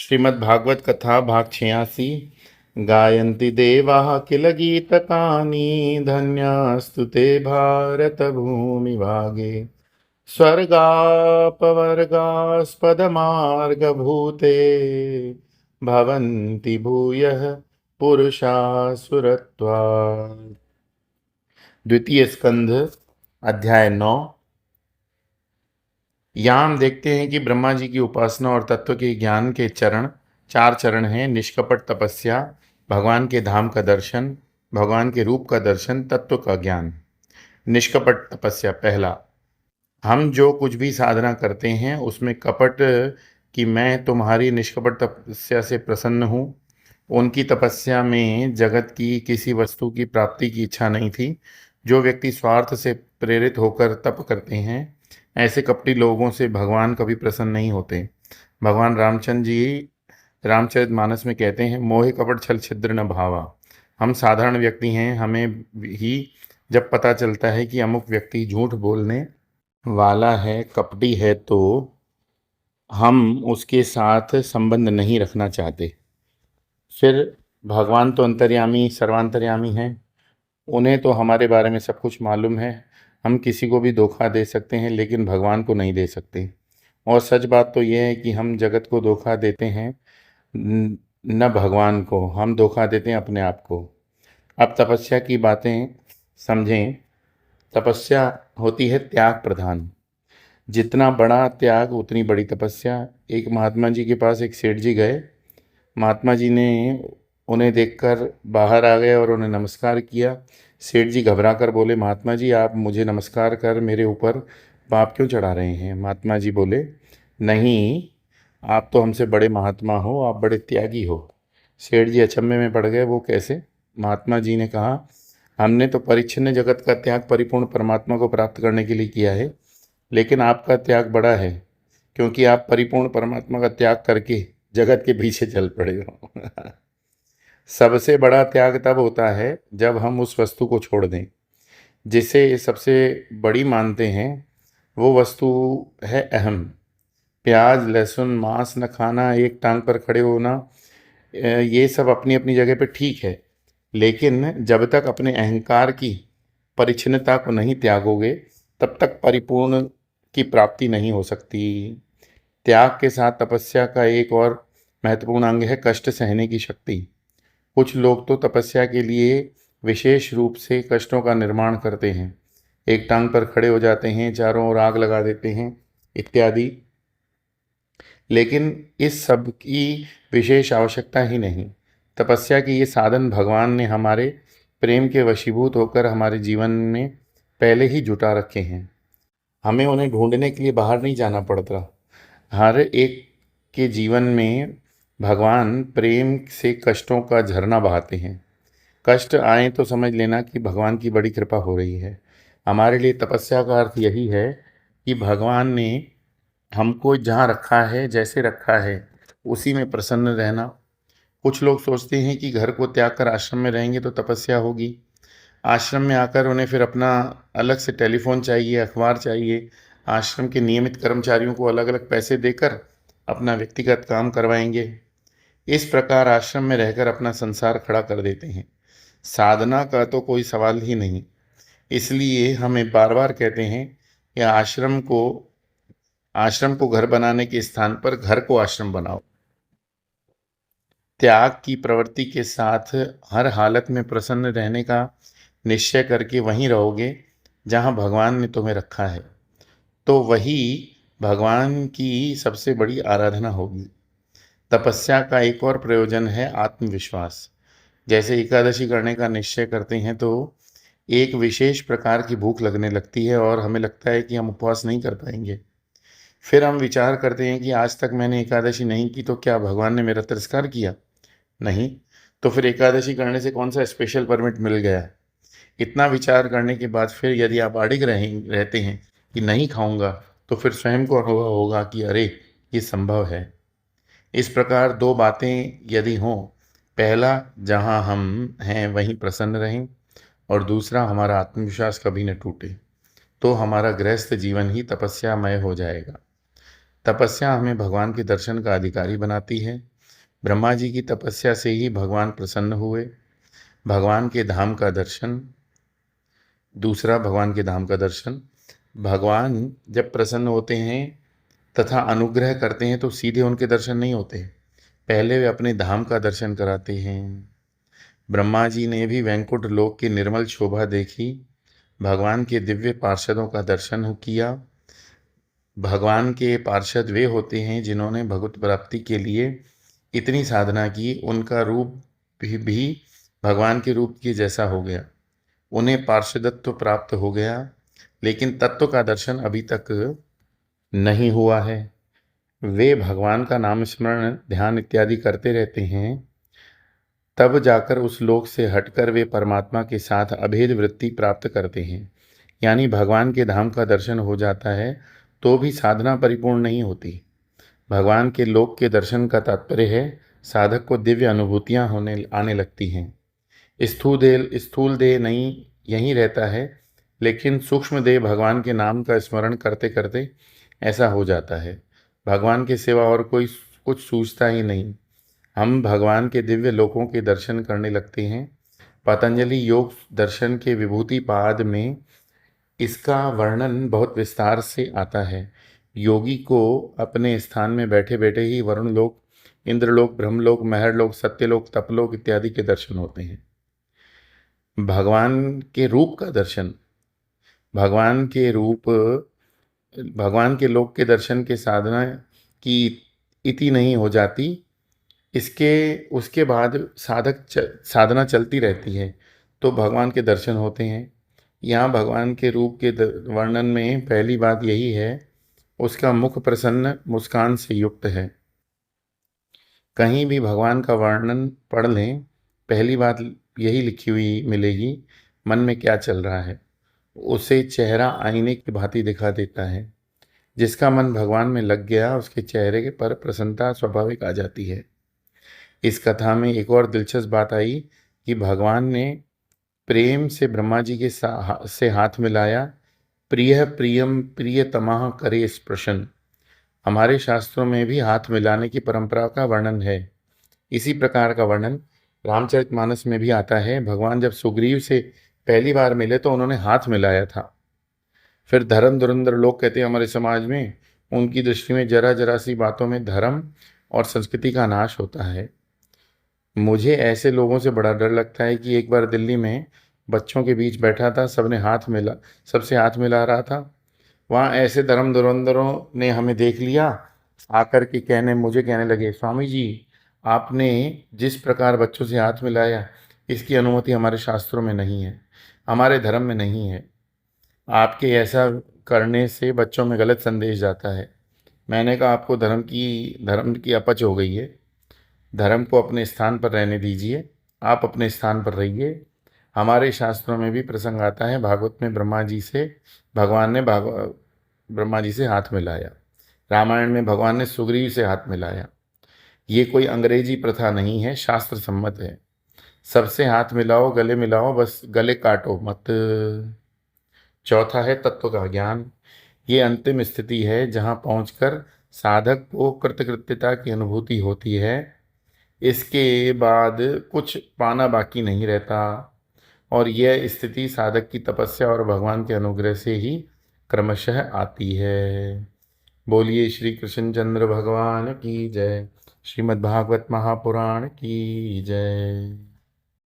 श्रीमद्भागवत कथा भाग 86। गायन्ति देवाः किल गीतकानि धन्यास्तु ते भारत भूमिभागे स्वर्गापवर्गास्पदमार्गभूते भवन्ति भूयः पुरुषा सुरत्वात्। द्वितीय स्कंध अध्याय 9। यहाँ हम देखते हैं कि ब्रह्मा जी की उपासना और तत्व के ज्ञान के चार चरण हैं। निष्कपट तपस्या, भगवान के धाम का दर्शन, भगवान के रूप का दर्शन, तत्व का ज्ञान। निष्कपट तपस्या पहला, हम जो कुछ भी साधना करते हैं उसमें कपट कि मैं तुम्हारी निष्कपट तपस्या से प्रसन्न हूँ। उनकी तपस्या में जगत की किसी वस्तु की प्राप्ति की इच्छा नहीं थी। जो व्यक्ति स्वार्थ से प्रेरित होकर तप करते हैं, ऐसे कपटी लोगों से भगवान कभी प्रसन्न नहीं होते। भगवान रामचंद्र जी रामचरितमानस में कहते हैं, मोहे कपट छल छिद्र न भावा। हम साधारण व्यक्ति हैं, हमें ही जब पता चलता है कि अमुक व्यक्ति झूठ बोलने वाला है, कपटी है, तो हम उसके साथ संबंध नहीं रखना चाहते। फिर भगवान तो अंतर्यामी सर्वांतर्यामी हैं, उन्हें तो हमारे बारे में सब कुछ मालूम है। हम किसी को भी धोखा दे सकते हैं लेकिन भगवान को नहीं दे सकते। और सच बात तो यह है कि हम जगत को धोखा देते हैं, न भगवान को। हम धोखा देते हैं अपने आप को। अब तपस्या की बातें समझें। तपस्या होती है त्याग प्रधान। जितना बड़ा त्याग उतनी बड़ी तपस्या। एक महात्मा जी के पास एक सेठ जी गए। महात्मा जी ने उन्हें देखकर बाहर आ गए और उन्हें नमस्कार किया। सेठ जी घबरा कर बोले, महात्मा जी आप मुझे नमस्कार कर मेरे ऊपर पाप क्यों चढ़ा रहे हैं? महात्मा जी बोले, नहीं, आप तो हमसे बड़े महात्मा हो, आप बड़े त्यागी हो। सेठ जी अचंभे में पड़ गए, वो कैसे? महात्मा जी ने कहा, हमने तो परिच्छिन्न जगत का त्याग परिपूर्ण परमात्मा को प्राप्त करने के लिए किया है, लेकिन आपका त्याग बड़ा है, क्योंकि आप परिपूर्ण परमात्मा का त्याग करके जगत के पीछे चल पड़े हो। सबसे बड़ा त्याग तब होता है जब हम उस वस्तु को छोड़ दें जिसे सबसे बड़ी मानते हैं। वो वस्तु है अहम। प्याज लहसुन मांस न खाना, एक टांग पर खड़े होना, ये सब अपनी अपनी जगह पे ठीक है, लेकिन जब तक अपने अहंकार की परिच्छिन्नता को नहीं त्यागोगे तब तक परिपूर्ण की प्राप्ति नहीं हो सकती। त्याग के साथ तपस्या का एक और महत्वपूर्ण अंग है कष्ट सहने की शक्ति। कुछ लोग तो तपस्या के लिए विशेष रूप से कष्टों का निर्माण करते हैं। एक टांग पर खड़े हो जाते हैं, चारों ओर आग लगा देते हैं इत्यादि, लेकिन इस सब की विशेष आवश्यकता ही नहीं। तपस्या के ये साधन भगवान ने हमारे प्रेम के वशीभूत होकर हमारे जीवन में पहले ही जुटा रखे हैं। हमें उन्हें ढूंढने के लिए बाहर नहीं जाना पड़ता। हर एक के जीवन में भगवान प्रेम से कष्टों का झरना बहाते हैं। कष्ट आए तो समझ लेना कि भगवान की बड़ी कृपा हो रही है। हमारे लिए तपस्या का अर्थ यही है कि भगवान ने हमको जहाँ रखा है, जैसे रखा है, उसी में प्रसन्न रहना। कुछ लोग सोचते हैं कि घर को त्याग कर आश्रम में रहेंगे तो तपस्या होगी। आश्रम में आकर उन्हें फिर अपना अलग से टेलीफोन चाहिए, अखबार चाहिए। आश्रम के नियमित कर्मचारियों को अलग अलग पैसे देकर अपना व्यक्तिगत काम करवाएंगे। इस प्रकार आश्रम में रहकर अपना संसार खड़ा कर देते हैं। साधना का तो कोई सवाल ही नहीं। इसलिए हमें बार बार कहते हैं कि आश्रम को घर बनाने के स्थान पर घर को आश्रम बनाओ। त्याग की प्रवृत्ति के साथ हर हालत में प्रसन्न रहने का निश्चय करके वहीं रहोगे जहाँ भगवान ने तुम्हें रखा है, तो वही भगवान की सबसे बड़ी आराधना होगी। तपस्या का एक और प्रयोजन है आत्मविश्वास। जैसे एकादशी करने का निश्चय करते हैं तो एक विशेष प्रकार की भूख लगने लगती है और हमें लगता है कि हम उपवास नहीं कर पाएंगे। फिर हम विचार करते हैं कि आज तक मैंने एकादशी नहीं की, तो क्या भगवान ने मेरा तिरस्कार किया? नहीं। तो फिर एकादशी करने से कौन सा स्पेशल परमिट मिल गया? इतना विचार करने के बाद फिर यदि आप अडिग रहते हैं कि नहीं खाऊंगा, तो फिर स्वयं को अनुभव होगा कि अरे, ये संभव है। इस प्रकार दो बातें यदि हों, पहला जहां हम हैं वहीं प्रसन्न रहें, और दूसरा हमारा आत्मविश्वास कभी न टूटे, तो हमारा गृहस्थ जीवन ही तपस्यामय हो जाएगा। तपस्या हमें भगवान के दर्शन का अधिकारी बनाती है। ब्रह्मा जी की तपस्या से ही भगवान प्रसन्न हुए। भगवान के धाम का दर्शन। दूसरा, भगवान के धाम का दर्शन। भगवान जब प्रसन्न होते हैं तथा अनुग्रह करते हैं तो सीधे उनके दर्शन नहीं होते, पहले वे अपने धाम का दर्शन कराते हैं। ब्रह्मा जी ने भी वैकुंठ लोक की निर्मल शोभा देखी, भगवान के दिव्य पार्षदों का दर्शन किया। भगवान के पार्षद वे होते हैं जिन्होंने भगवत प्राप्ति के लिए इतनी साधना की, उनका रूप भी भगवान के रूप के जैसा हो गया, उन्हें पार्षदत्व प्राप्त हो गया, लेकिन तत्व का दर्शन अभी तक नहीं हुआ है। वे भगवान का नाम स्मरण ध्यान इत्यादि करते रहते हैं, तब जाकर उस लोक से हटकर वे परमात्मा के साथ अभेद वृत्ति प्राप्त करते हैं। यानी भगवान के धाम का दर्शन हो जाता है तो भी साधना परिपूर्ण नहीं होती। भगवान के लोक के दर्शन का तात्पर्य है साधक को दिव्य अनुभूतियां होने आने लगती हैं। स्थूल देह नहीं यहीं रहता है, लेकिन सूक्ष्म देह भगवान के नाम का स्मरण करते करते ऐसा हो जाता है। भगवान के सिवा और कोई कुछ सूझता ही नहीं। हम भगवान के दिव्य लोकों के दर्शन करने लगते हैं। पतंजलि योग दर्शन के विभूति पाद में इसका वर्णन बहुत विस्तार से आता है। योगी को अपने स्थान में बैठे बैठे ही वरुण लोक, इंद्रलोक, ब्रह्मलोक, महरलोक, सत्यलोक, तपलोक इत्यादि के दर्शन होते हैं। भगवान के रूप का दर्शन, भगवान के रूप, भगवान के लोक के दर्शन के साधना की इति नहीं हो जाती, इसके उसके बाद साधना चलती रहती है तो भगवान के दर्शन होते हैं। यहाँ भगवान के रूप के वर्णन में पहली बात यही है, उसका मुख प्रसन्न मुस्कान से युक्त है। कहीं भी भगवान का वर्णन पढ़ लें, पहली बात यही लिखी हुई मिलेगी, मन में क्या चल रहा है। उसे चेहरा आईने की भांति दिखा देता है। जिसका मन भगवान में लग गया उसके चेहरे के पर प्रसन्नता स्वाभाविक आ जाती है। इस कथा में एक और दिलचस्प बात आई कि भगवान ने प्रेम से ब्रह्मा जी के से हाथ मिलाया। प्रिय प्रियम प्रियतमा करे स्पर्शन। हमारे शास्त्रों में भी हाथ मिलाने की परंपरा का वर्णन है। इसी प्रकार का वर्णन रामचरितमानस में भी आता है। भगवान जब सुग्रीव से पहली बार मिले तो उन्होंने हाथ मिलाया था। फिर धर्म धुरंधर लोग कहते हैं हमारे समाज में, उनकी दृष्टि में जरा जरा सी बातों में धर्म और संस्कृति का नाश होता है। मुझे ऐसे लोगों से बड़ा डर लगता है कि एक बार दिल्ली में बच्चों के बीच बैठा था, सबसे हाथ मिला रहा था। वहाँ ऐसे धर्म धुरंधरों ने हमें देख लिया, आकर के मुझे कहने लगे, स्वामी जी आपने जिस प्रकार बच्चों से हाथ मिलाया, इसकी अनुमति हमारे शास्त्रों में नहीं है, हमारे धर्म में नहीं है। आपके ऐसा करने से बच्चों में गलत संदेश जाता है। मैंने कहा आपको धर्म की अपच हो गई है। धर्म को अपने स्थान पर रहने दीजिए, आप अपने स्थान पर रहिए। हमारे शास्त्रों में भी प्रसंग आता है, भागवत में भगवान ने ब्रह्मा जी से हाथ मिलाया। रामायण में भगवान ने सुग्रीव से हाथ मिलाया। ये कोई अंग्रेजी प्रथा नहीं है, शास्त्र सम्मत है। सबसे हाथ मिलाओ, गले मिलाओ, बस गले काटो मत। चौथा है तत्व का ज्ञान। ये अंतिम स्थिति है जहाँ पहुंचकर साधक को कृतकृत्यता की अनुभूति होती है। इसके बाद कुछ पाना बाकी नहीं रहता, और यह स्थिति साधक की तपस्या और भगवान के अनुग्रह से ही क्रमशः आती है। बोलिए श्री कृष्णचंद्र भगवान की जय। श्रीमद् भागवत महापुराण की जय।